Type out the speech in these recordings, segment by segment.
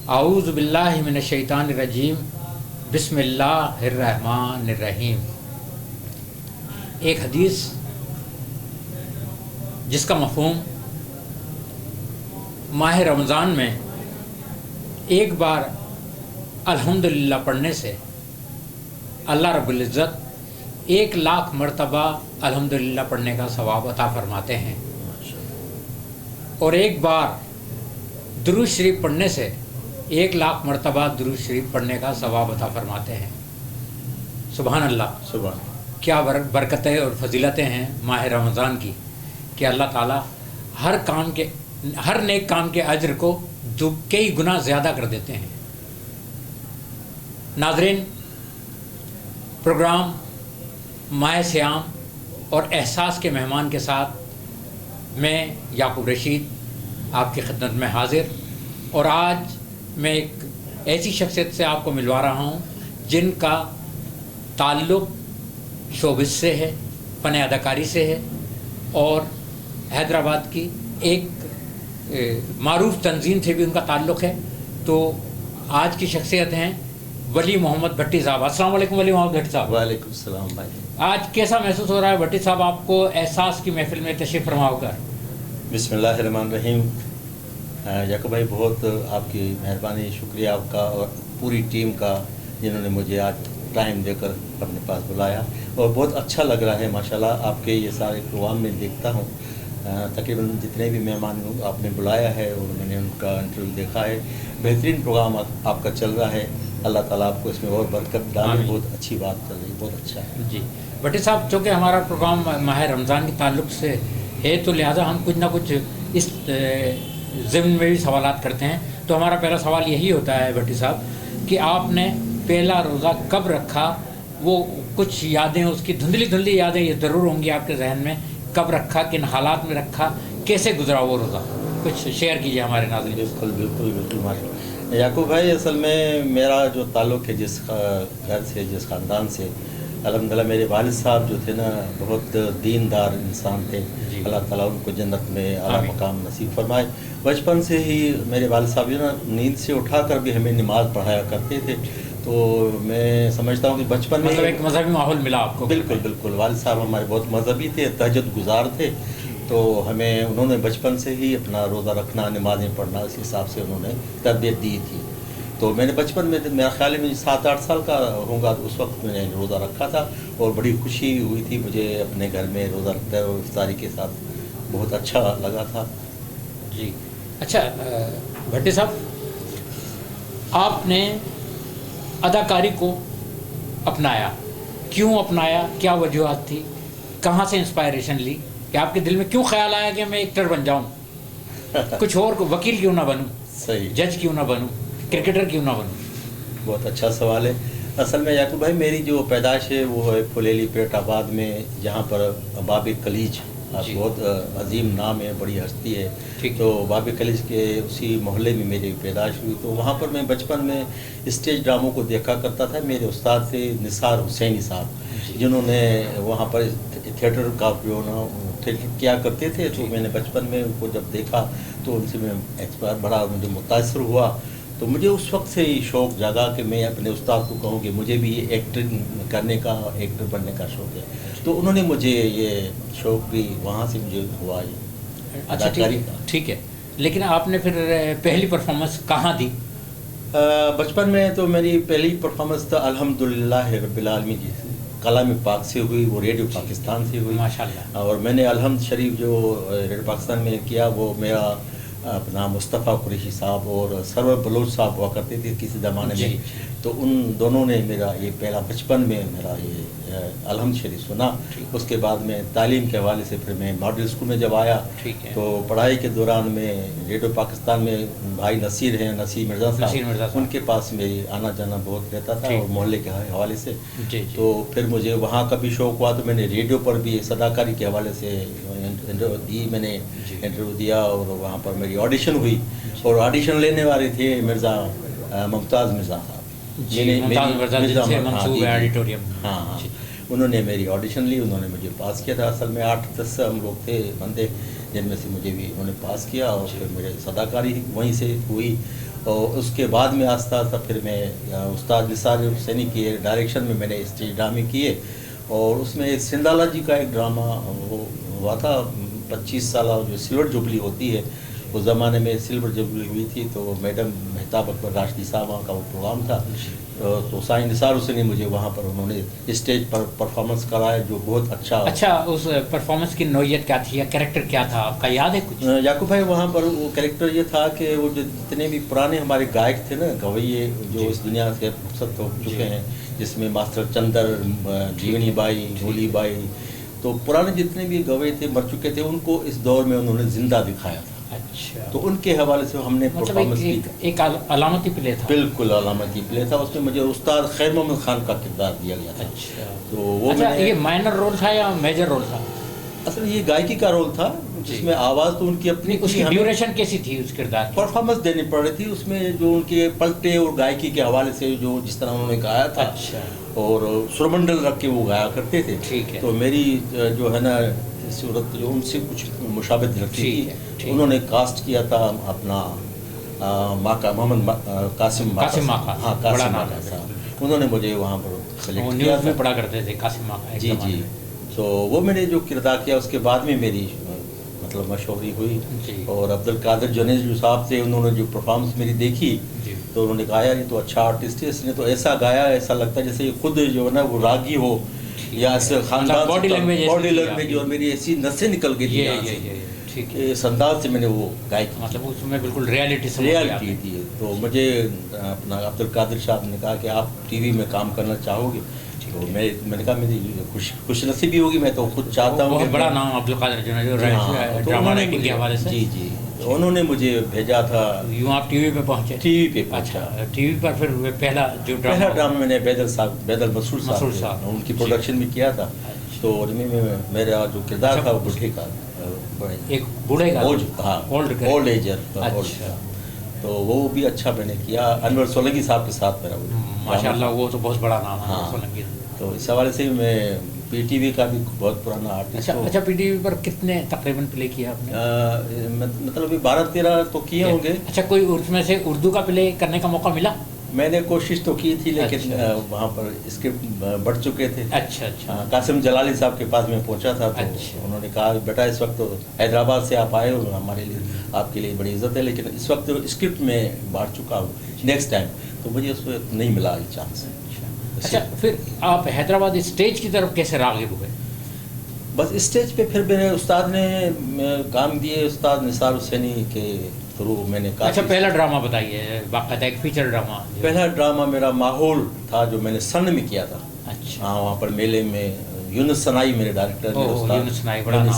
اعوذ باللہ من الشیطان الرجیم بسم اللہ الرحمن الرحیم۔ ایک حدیث جس کا مفہوم ماہ رمضان میں ایک بار الحمدللہ پڑھنے سے اللہ رب العزت 1,00,000 مرتبہ الحمدللہ پڑھنے کا ثواب عطا فرماتے ہیں، اور ایک بار درود شریف پڑھنے سے 1,00,000 مرتبہ درود شریف پڑھنے کا ثواب عطا فرماتے ہیں۔ سبحان اللہ، سبحان کیا برکتیں اور فضیلتیں ہیں ماہ رمضان کی کہ اللہ تعالیٰ ہر نیک کام کے اجر کو کئی گنا زیادہ کر دیتے ہیں۔ ناظرین، پروگرام ماہ سیام اور احساس کے مہمان کے ساتھ میں یعقوب رشید آپ کی خدمت میں حاضر، اور آج میں ایک ایسی شخصیت سے آپ کو ملوا رہا ہوں جن کا تعلق شوبز سے ہے، فن اداکاری سے ہے، اور حیدرآباد کی ایک معروف تنظیم سے بھی ان کا تعلق ہے۔ تو آج کی شخصیت ہیں ولی محمد بھٹی صاحب۔ السلام علیکم ولی محمد بھٹی صاحب۔ وعلیکم السلام بھائی۔ آج کیسا محسوس ہو رہا ہے بھٹی صاحب آپ کو احساس کی محفل میں تشریف فرما ہو کر؟ بسم اللہ الرحمن الرحیم۔ یعقوب بھائی، بہت آپ کی مہربانی، شکریہ آپ کا اور پوری ٹیم کا جنہوں نے مجھے آج ٹائم دے کر اپنے پاس بلایا، اور بہت اچھا لگ رہا ہے ماشاءاللہ۔ آپ کے یہ سارے پروگرام میں دیکھتا ہوں، تقریباً جتنے بھی مہمان آپ نے بلایا ہے اور میں نے ان کا انٹرویو دیکھا ہے، بہترین پروگرام آپ کا چل رہا ہے۔ اللہ تعالیٰ آپ کو اس میں اور برکت ڈالے، بہت اچھی بات چل رہی ہے، بہت اچھا ہے جی بھٹی صاحب، چونکہ ہمارا پروگرام ماہ رمضان کے تعلق سے ہے تو لہٰذا ہم کچھ نہ کچھ اس ضمن میں بھی سوالات کرتے ہیں۔ تو ہمارا پہلا سوال یہی ہوتا ہے بھٹی صاحب کہ آپ نے پہلا روزہ کب رکھا؟ وہ کچھ یادیں، اس کی دھندلی یادیں یہ ضرور ہوں گی آپ کے ذہن میں، کب رکھا، کن حالات میں رکھا، کیسے گزرا وہ روزہ، کچھ شیئر کیجیے ہمارے ناظرین۔ بالکل ماشاءاللہ۔ یعقوب بھائی، اصل میں میرا جو تعلق ہے جس گھر سے، جس خاندان سے، الحمدللہ میرے والد صاحب جو تھے نا، بہت دیندار انسان تھے۔ اللہ تعالیٰ ان کو جنت میں اعلیٰ مقام نصیب فرمائے۔ بچپن سے ہی میرے والد صاحب جو نا نیند سے اٹھا کر بھی ہمیں نماز پڑھایا کرتے تھے، تو میں سمجھتا ہوں کہ بچپن میں مطلب ایک مذہبی ماحول ملا آپ کو؟ بالکل والد صاحب ہمارے بہت مذہبی تھے، تہجد گزار تھے، تو ہمیں انہوں نے بچپن سے ہی اپنا روزہ رکھنا، نمازیں پڑھنا، اس حساب سے انہوں نے تربیت دی تھی۔ تو میں نے بچپن میں، میرا خیال ہے میں 7-8 سال کا ہوں گا، تو اس وقت میں نے روزہ رکھا تھا، اور بڑی خوشی ہوئی تھی مجھے اپنے گھر میں روزہ رکھتے اور افطاری کے ساتھ، بہت اچھا لگا تھا۔ جی اچھا بھٹی صاحب، آپ نے اداکاری کو اپنایا، کیوں اپنایا؟ کیا وجوہات تھی؟ کہاں سے انسپائریشن لی کہ آپ کے دل میں کیوں خیال آیا کہ میں ایکٹر بن جاؤں، کچھ اور، وکیل کیوں نہ بنوں، صحیح، جج کیوں نہ بنوں، کرکٹر کیوں نہ بنوں؟ بہت اچھا سوال ہے۔ اصل میں یعقوب بھائی، میری جو پیدائش ہے وہ ہے پھولیلی پیٹ آباد میں، جہاں پر باب کلیج بہت عظیم نام ہے، بڑی ہستی ہے، تو باب کلیج کے اسی محلے میں میری پیدائش ہوئی۔ تو وہاں پر میں بچپن میں اسٹیج ڈراموں کو دیکھا کرتا تھا۔ میرے استاد تھے نثار حسینی صاحب، جنہوں نے وہاں پر تھیٹر کا جو نا تھیٹر کیا کرتے تھے، تو میں نے بچپن میں ان کو جب دیکھا تو ان سے میں بڑا مجھے متاثر ہوا۔ تو مجھے اس وقت سے ہی شوق جاگا کہ میں اپنے استاد کو کہوں کہ مجھے بھی ایکٹنگ کرنے کا، ایکٹر بننے کا شوق ہے۔ تو انہوں نے مجھے یہ شوق بھی وہاں سے مجھے ہوا یہ اداکاری کا۔ ٹھیک ہے، لیکن آپ نے پھر پہلی پرفارمنس کہاں دی؟ بچپن میں تو میری پہلی پرفارمنس تو الحمدللہ رب العالمین کی کلام پاک سے ہوئی، وہ ریڈیو پاکستان سے ہوئی ماشاءاللہ، اور میں نے الحمد شریف جو ریڈیو پاکستان میں کیا، وہ میرا اپنا مصطفیٰ قریشی صاحب اور سرور بلوچ صاحب ہوا کرتے تھے کسی زمانے میں، تو ان دونوں نے میرا یہ پہلا بچپن میں میرا یہ الحمد شریف سنا۔ اس کے بعد میں تعلیم کے حوالے سے پھر میں ماڈل اسکول میں جب آیا، تو پڑھائی کے دوران میں ریڈیو پاکستان میں بھائی نصیر ہیں، نصیر مرزا صاحب، ان کے پاس میری آنا جانا بہت رہتا تھا، اور محلے کے حوالے سے۔ تو پھر مجھے وہاں کا بھی شوق ہوا، تو میں نے ریڈیو پر بھی اداکاری کے حوالے سے میں نے انٹرویو دیا، اور وہاں پر میری آڈیشن ہوئی، اور آڈیشن لینے والے تھے مرزا ممتاز مرزا صاحب، ہاں، انہوں نے میری آڈیشن لی، انہوں نے مجھے پاس کیا تھا۔ اصل میں 8-10 ہم لوگ تھے بندے، جن میں سے مجھے بھی انہوں نے پاس کیا اور پھر میرے اداکاری وہیں سے ہوئی. اور اس کے بعد میں آہستہ آہستہ پھر میں استاد نثار حسینی کے ڈائریکشن میں نے اسٹیج ڈرامے کیے. اور اس میں ایک سندھالہ جی کا ایک ڈرامہ وہ ہوا تھا 25 سالہ جو سلور جوبلی ہوتی ہے, اس زمانے میں سلور جوبلی ہوئی تھی, تو میڈم مہتاب اکبر راشدی صاحبہ کا وہ پروگرام تھا. تو سائیں نثار حسینی مجھے وہاں پر انہوں نے اسٹیج پر پرفارمنس کرایا جو بہت اچھا. اس پرفارمنس کی نوعیت کیا تھی یا کریکٹر کیا تھا آپ کا یاد ہے کچھ؟ یعقوب بھائی وہاں پر وہ کریکٹر یہ تھا کہ وہ جو جتنے بھی پرانے ہمارے گائک تھے نا, گویے جو اس دنیا سے رخصت ہو چکے ہیں, جس میں ماسٹر چندر, جیونی بائی, بھولی بائی, تو پرانے جتنے بھی گوے تھے مر چکے تھے, ان کو اس دور میں انہوں نے زندہ دکھایا تھا. اچھا, تو ان کے حوالے سے ہم نے پرفارمنس کی. ایک علامتی پلے تھا. بالکل علامتی پلے تھا. اس میں مجھے استاد خیر محمد خان کا کردار دیا گیا تھا. اچھا, تو وہ یہ مائنر رول تھا یا میجر رول تھا؟ اصل یہ گائکی کا رول تھا, جس میں آواز تو ان کی اپنی, اس کی ڈیوریشن کیسی تھی اس کردار کی؟ پرفارمنس دینی پڑ رہی تھی. اس میں جو ان کے پلٹے اور گائکی کے حوالے سے جو جس طرح انہوں نے گایا تھا, اچھا, اور سرمنڈل رکھ کے وہ گایا کرتے تھے. ٹھیک ہے. تو میری جو ہے نا صورت جو ان سے کچھ مشابہت رکھتی تھی. انہوں نے کاسٹ کیا تھا اپنا محمد قاسم ماکا. ہاں, قاسم ماکا صاحب, انہوں نے مجھے وہاں پر سلیکٹ کیا تھا. پڑھا کرتے تھے قاسم ماکا. جی جی. تو وہ میں نے جو کردار کیا اس کے بعد میں میری مطلب مشہوری ہوئی. اور عبد القادر جنیز جو صاحب تھے, انہوں نے جو پرفارمنس میری دیکھی تو انہوں نے کہا یار یہ تو اچھا آرٹسٹ ہے, اس نے تو ایسا گایا ایسا لگتا ہے جیسے خود جو ہے نا وہ راگی ہو, یا ایسے خاندان باڈی لینگویج اور میری ایسی نسیں نکل گئی تھی اس انداز سے میں نے وہ گائی, مطلب اس میں بالکل ریالٹی تھی. تو مجھے اپنا عبد القادر صاحب نے کہا کہ آپ ٹی وی میں کام کرنا چاہو گے؟ تو میں نے کہا میری خوش نصیبی ہوگی, میں تو خود چاہتا ہوں. بہت بڑا نام عبد القادر ڈرامہ رائٹنگ کے حوالے سے. جی جی. انہوں نے مجھے بھیجا تھا. یوں آپ ٹی وی پہ پہنچے؟ ٹی وی پہ. اچھا, ٹی وی پر پھر پہلا ڈرامہ میں نے بیدل مسرور صاحب ان کی پروڈکشن بھی کیا تھا. تو میرا جو کردار تھا وہ بڈھے کا, ایک بوڑھے کا, اولڈ ایجر. تو وہ بھی اچھا میں نے کیا. انور سولنگی صاحب کے ساتھ میرا ماشاءاللہ, وہ تو بہت بڑا نام ہے سولنگی. تو اس حوالے سے میں پی ٹی وی کا بھی بہت پرانا آرٹسٹ. اچھا, پی ٹی وی پر کتنے تقریباً پلے کیا آپ نے؟ مطلب 12-13 تو کیے ہوں گے. اچھا, کوئی اس میں سے اردو کا پلے کرنے کا موقع ملا؟ میں نے کوشش تو کی تھی, لیکن وہاں پر اسکرپٹ بڑھ چکے تھے. اچھا اچھا. قاسم جلالی صاحب کے پاس میں پہنچا تھا, تو انہوں نے کہا بیٹا اس وقت تو حیدرآباد سے آپ آئے ہو, ہمارے لیے آپ کے لیے بڑی عزت ہے, لیکن اس وقت اسکرپٹ میں بانٹ چکا ہوں, نیکسٹ ٹائم. تو مجھے اس میں نہیں ملا چانس. اچھا, پھر آپ حیدرآباد اسٹیج کی طرف کیسے راغب ہوئے؟ بس اسٹیج پہ پھر میرے استاد نے کام دیے, استاد نثار حسینی کے تھرو میں نے کہا. اچھا, پہلا ڈرامہ بتائیے, باقاعدہ ایک فیچر ڈرامہ. پہلا ڈرامہ میرا ماحول تھا جو میں نے سن میں کیا تھا. اچھا. ہاں, وہاں پر میلے میں یونس ثنائی میرے ڈائریکٹر نے, یونس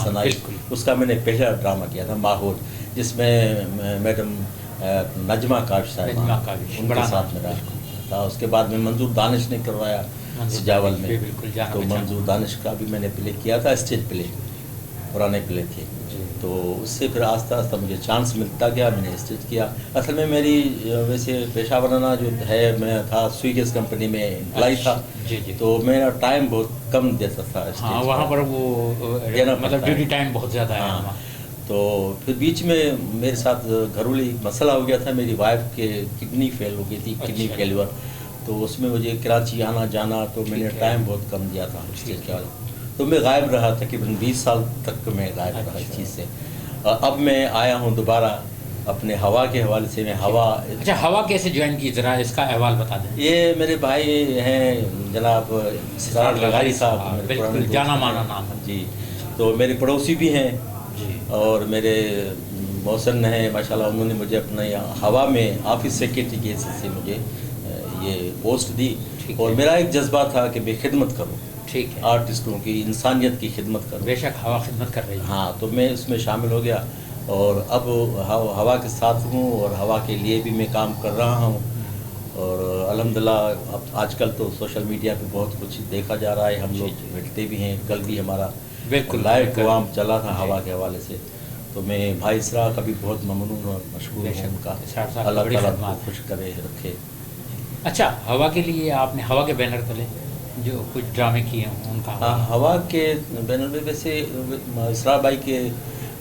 ثنائی, اس کا میں نے پہلا ڈرامہ کیا تھا ماحول, جس میں میڈم نجمہ کاش صاحب ان کے ساتھ میرا تھا. اس کے بعد میں منظور دانش نے کروایا سجاول میں, تو منظور دانش کا بھی میں نے پلے کیا تھا, اسٹیج پلے, پرانے پلے تھے. تو اس سے پھر آہستہ آہستہ مجھے چانس ملتا گیا, میں نے اسٹیج کیا. اصل میں میری ویسے پیشہ ورانہ جو ہے, میں تھا سویگیس کمپنی میں امپلائی تھا. تو میرا ٹائم بہت کم دیتا تھا. وہاں پر وہ مطلب ڈیوٹی ٹائم بہت زیادہ ہے. تو پھر بیچ میں میرے ساتھ گھریلو مسئلہ ہو گیا تھا, میری وائف کے کڈنی فیل ہو گئی تھی, کڈنی فیلیور. تو اس میں مجھے کراچی آنا جانا, تو میں نے ٹائم بہت کم دیا تھا اسٹیج کے والے. تو میں غائب رہا, تقریباً 20 سال تک میں غائب رہا اس چیز سے. اب میں آیا ہوں دوبارہ اپنے ہوا کے حوالے سے. میں ہوا. اچھا, ہوا کیسے جوائن کی, ذرا اس کا احوال بتا دیں. یہ میرے بھائی ہیں جناب اسرار لغاری صاحب, جانا مانا نام ہے. جی. تو میرے پڑوسی بھی ہیں, اور میرے محسن ہیں ماشاءاللہ, انہوں نے مجھے اپنا ہوا میں آفس سیکریٹری کے حیثیت سے مجھے یہ پوسٹ دی. اور میرا ایک جذبہ تھا کہ میں خدمت کروں, ٹھیک ہے, آرٹسٹوں کی, انسانیت کی خدمت کروں. بے شک ہوا خدمت کر رہی ہے. ہاں, تو میں اس میں شامل ہو گیا, اور اب ہوا کے ساتھ ہوں, اور ہوا کے لیے بھی میں کام کر رہا ہوں. اور الحمدللہ اب آج کل تو سوشل میڈیا پہ بہت کچھ دیکھا جا رہا ہے, ہم لوگ بیٹھتے بھی ہیں. کل بھی ہمارا بالکل لائیو پروگرام چلا تھا ہوا کے حوالے سے. تو میں بھائی اسرا کا بھی بہت ممنون اور مشکور ہوں ان کا, اللہ تعالیٰ خوش کرے رکھے. اچھا, ہوا کے لیے آپ نے ہوا کے بینر تلے جو کچھ ڈرامے کیے ہیں ان کا؟ ہوا کے بینر میں ویسے اسرا بھائی کے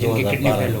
2012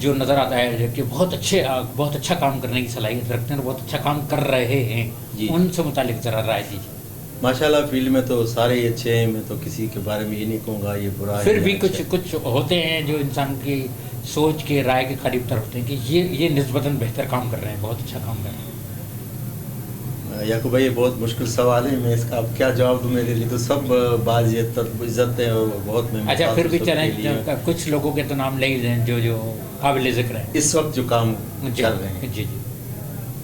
جو نظر آتا ہے کہ بہت اچھا کام کرنے کی صلاحیت رکھتے ہیں اور بہت اچھا کام کر رہے ہیں، جی ان سے متعلق ذرا رائے دیجیے۔ ماشاءاللہ فیلڈ میں تو سارے ہی اچھے ہیں، میں تو کسی کے بارے میں یہ نہیں کہوں گا یہ برا ہے، پھر بھی یا اچھا کچھ ہوتے ہیں جو انسان کی سوچ کے رائے کے قریب تر ہوتے ہیں کہ یہ نسبتاً بہتر کام کر رہے ہیں، بہت اچھا کام کر رہے ہیں۔ یعقوب بھائی یہ بہت مشکل سوال ہے، میں اس کا اب کیا جواب دوں؟ میرے لیے تو سب باز عزت ہے اور بہت میں اچھا پھر بھی سب کے چلیں لیے کچھ لوگوں کے تو نام لے ہی دیں جو قابل ذکر ہیں اس وقت جو کام جی چل رہے ہیں۔ جی جی۔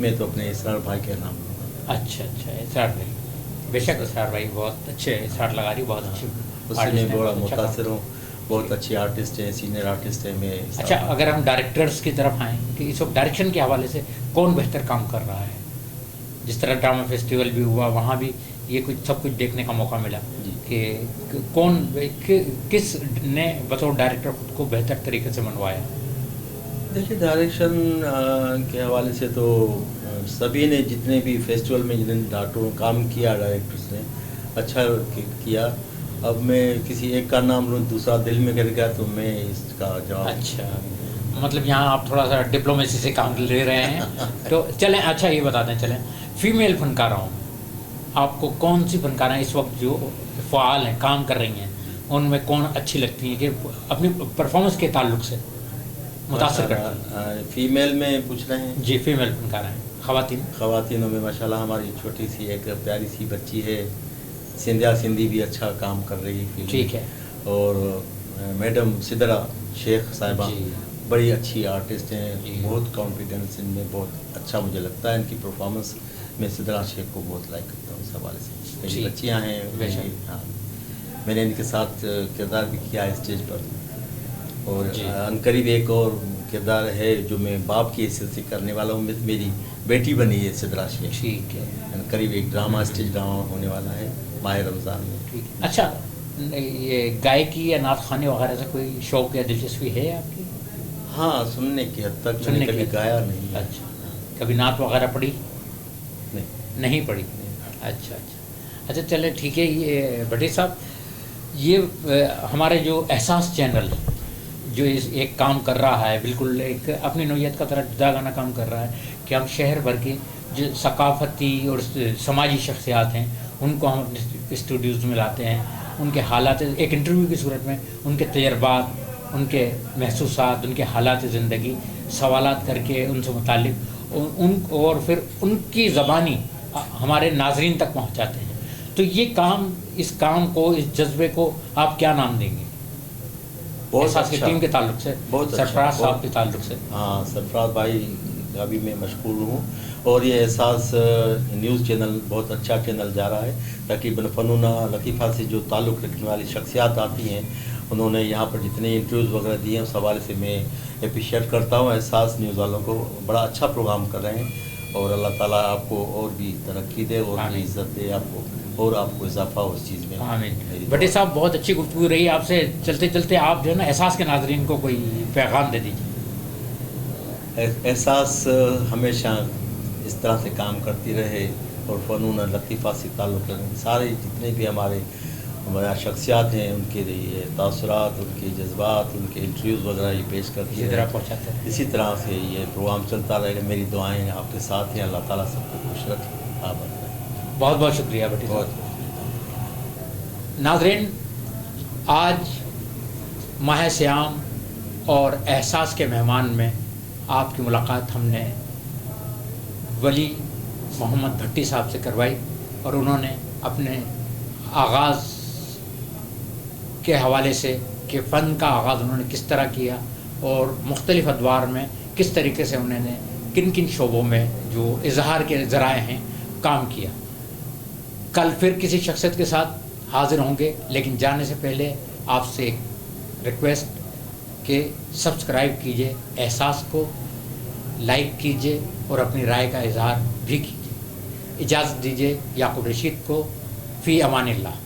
میں تو اپنے اسرار بھائی کا نام لوں گا۔ اچھا اسرار بھائی، بے شک اسرار بھائی بہت اچھے اسرار لگا رہی، بہت اچھی اس سے میں بڑا متاثر ہوں، بہت اچھے آرٹسٹ ہیں، سینئر آرٹسٹ ہیں۔ میں اچھا اگر ہم ڈائریکٹرز کی طرف آئیں کہ اس وقت ڈائریکشن کے حوالے سے کون بہتر کام کر رہا ہے؟ جس طرح ڈرامہ فیسٹیول بھی ہوا، وہاں بھی یہ سب کچھ دیکھنے کا موقع ملا جی کہ کس نے بطور ڈائریکٹر خود کو بہتر طریقے سے منوایا؟ دیکھیے ڈائریکشن کے حوالے سے تو سبھی نے جتنے بھی فیسٹیول میں جن ڈاکٹروں کام کیا ڈائریکٹرس نے اچھا کیا۔ اب میں کسی ایک کا نام لوں دوسرا دل میں گر گیا تو میں اس کا جواب اچھا مطلب یہاں آپ تھوڑا سا ڈپلومیسی سے کام لے رہے ہیں تو چلیں اچھا یہ بتا دیں، چلیں فیمیل فنکاروں آپ کو کون سی فنکاریں اس وقت جو فعال ہیں کام کر رہی ہیں ان میں کون اچھی لگتی ہیں کہ اپنی پرفارمنس کے تعلق سے متاثر کرتی ہیں؟ فیمیل میں پوچھ رہے ہیں؟ جی فیمیل فنکاریں، خواتینوں میں ماشاءاللہ ہماری چھوٹی سی ایک پیاری سی بچی ہے سندھیا سندھی بھی اچھا کام کر رہی ہے، ٹھیک ہے، اور میڈم سدرا شیخ صاحبہ جی بڑی اچھی آرٹسٹ ہیں، جی بہت کانفیڈنس ان میں بہت اچھا مجھے لگتا ہے ان کی پرفارمنس۔ میں سدرا شیخ کو بہت لائک کرتا ہوں اس حوالے سے، میری بچیاں ہیں، ہاں میں نے ان کے ساتھ کردار بھی کیا ہے اسٹیج پر، اور عنقریب ایک اور کردار ہے جو میں باپ کی حیثیت سے کرنے والا ہوں، میری بیٹی بنی ہے سدرا شیخ، ٹھیک ہے، عنقریب ایک ڈرامہ اسٹیج ڈرامہ ہونے والا ہے ماہ رمضان میں۔ اچھا یہ گائکی یا نعت خوانی وغیرہ سے کوئی شوق یا دلچسپی ہے آپ کی؟ ہاں سننے کی حد تک، میں نے کبھی گایا نہیں۔ اچھا کبھی نعت وغیرہ پڑھی؟ نہیں پڑھی؟ اچھا چلے ٹھیک ہے۔ یہ بھٹی صاحب یہ ہمارے جو احساس چینل جو ایک کام کر رہا ہے، بالکل ایک اپنی نوعیت کا طرح جدا گانا کام کر رہا ہے کہ ہم شہر بھر کے جو ثقافتی اور سماجی شخصیات ہیں ان کو ہم اپنے اسٹوڈیوز میں لاتے ہیں، ان کے حالات ایک انٹرویو کی صورت میں ان کے تجربات، ان کے محسوسات، ان کے حالات زندگی سوالات کر کے ان سے متعلق اور پھر ان کی زبانی ہمارے ناظرین تک پہنچاتے ہیں۔ تو یہ کام، اس کام کو، اس جذبے کو آپ کیا نام دیں گے؟ احساس کی ٹیم کے تعلق سے، سرفراز صاحب کے تعلق سے؟ ہاں سرفراز بھائی کا بھی میں مشغول ہوں، اور یہ احساس نیوز چینل بہت اچھا چینل جا رہا ہے، تقریباً فنون لطیفہ سے جو تعلق رکھنے والی شخصیات آتی ہیں انہوں نے یہاں پر جتنے انٹرویوز وغیرہ دیے ہیں اس حوالے سے میں اپریشیٹ کرتا ہوں۔ احساس نیوز والوں کو بڑا اچھا پروگرام کر رہے ہیں، اور اللہ تعالیٰ آپ کو اور بھی ترقی دے اور بھی عزت دے آپ کو، اور آپ کو اضافہ ہو اس چیز میں۔ آمین۔ بھٹی صاحب بہت اچھی گفتگو رہی آپ سے، چلتے چلتے آپ جو ہے نا احساس کے ناظرین کو کوئی پیغام دے دیجیے۔ احساس ہمیشہ اس طرح سے کام کرتی رہے اور فنون لطیفہ سے تعلق رکھیں، سارے جتنے بھی ہمارے شخصیات ہیں ان کے تاثرات، ان کے جذبات، ان کے انٹرویوز وغیرہ یہ پیش کرتی ہے، اسی طرح سے یہ پروگرام چلتا رہے گا۔ میری دعائیں ہیں آپ کے ساتھ ہیں، اللہ تعالیٰ سب کو خوش رکھے، آباد رکھے۔ بہت بہت شکریہ بھٹی صاحب۔ ناظرین آج ماہ سیام اور احساس کے مہمان میں آپ کی ملاقات ہم نے ولی محمد بھٹی صاحب سے کروائی، اور انہوں نے اپنے آغاز کے حوالے سے کہ فن کا آغاز انہوں نے کس طرح کیا اور مختلف ادوار میں کس طریقے سے انہوں نے کن کن شعبوں میں جو اظہار کے ذرائع ہیں کام کیا۔ کل پھر کسی شخصیت کے ساتھ حاضر ہوں گے، لیکن جانے سے پہلے آپ سے ایک ریکویسٹ کہ سبسکرائب کیجئے احساس کو، لائک کیجئے اور اپنی رائے کا اظہار بھی کیجئے۔ اجازت دیجئے یعقوب رشید کو، فی امان اللہ۔